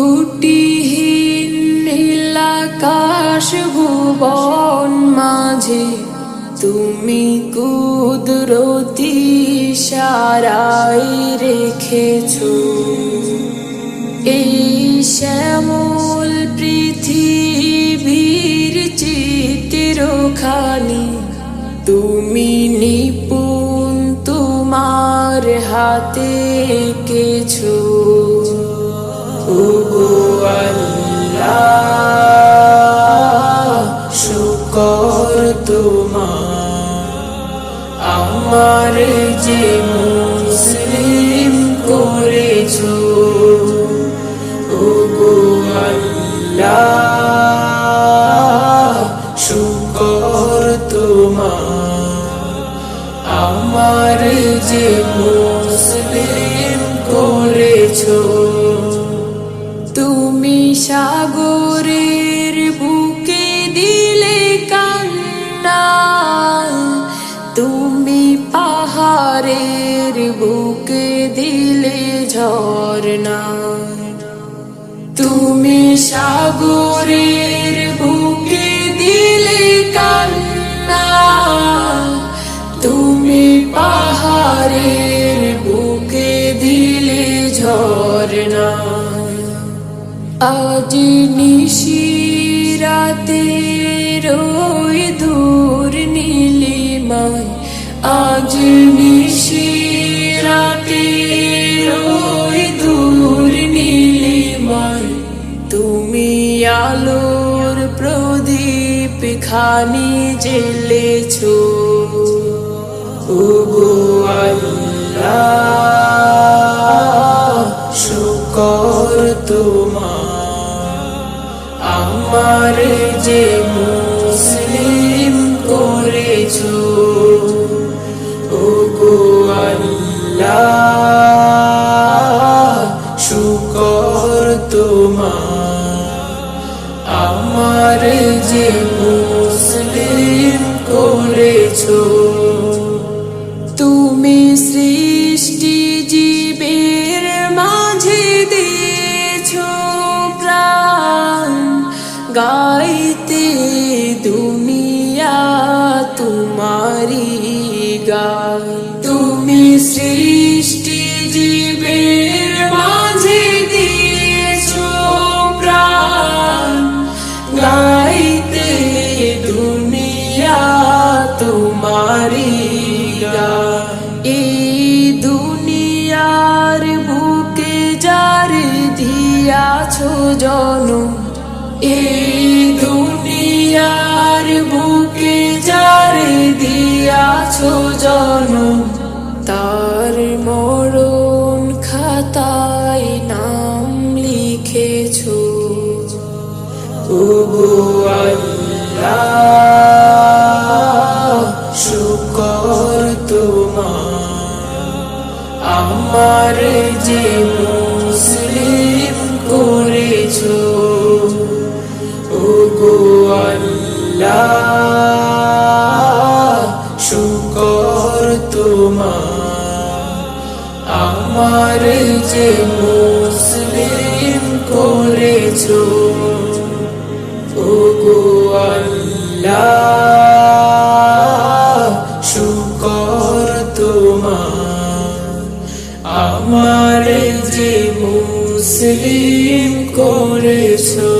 ত্রুটিহীন নীলাকাশ ভুবন মাঝে তুমি কুদরতি ইশারায় রেখেছো এই শ্যামল পৃথিবীর চিত্রখানি তুমি নিপুণ তোমার হাতে এঁকেছো। ওগো আল্লাহ শুকর তোমার আমার যে মুসলিম করেছো। ওগো আল্লাহ শুকর তোমার আমার যে মুসলিম করেছো। তুমি সাগরের বুকে দিলে কান্না, তুমি পাহাড়ের বুকে দিলে ঝরনা, তুমি সাগরের বুকে দিলে কান্না, তুমি পাহাড়ের বুকে দিলে ঝরনা। আজ নিশিরাতে রই দূর নীলিমায়, আজ নিশিরাতে রই দূর নীলিমায়, তুমি আলোর প্রদীপ খানি জ্বেলেছো। ওগো আল্লাহ শুকর তোমার আমার যে মুসলিম করেছো। ওগো আল্লাহ শুকর তোমার আমার যে মুসলিম করেছো। তুমি সৃষ্টি জীবের মাঝে দিয়েছো প্রাণ, গাইতে দুনিয়া তোমারি গান। তুমি সৃষ্টি জীবের মাঝে দিয়েছো প্রাণ, গাইতে দুনিয়া তোমারি গান। এই দুনিয়ার বুকে যার দিয়াছো জনম, এই দুনিয়ার বুকে যার দিয়াছো জনম, তার মরণ খাতায় নাম লিখেছো। ওগো আল্লাহ শুকর তোমার আমার যে মুসলিম করেছো। ওগো আল্লাহ শুকর তোমার আমার যে মুসলিম করেছো। ওগো আল্লাহ শুকর তোমার আমার যে মুসলিম করেছো।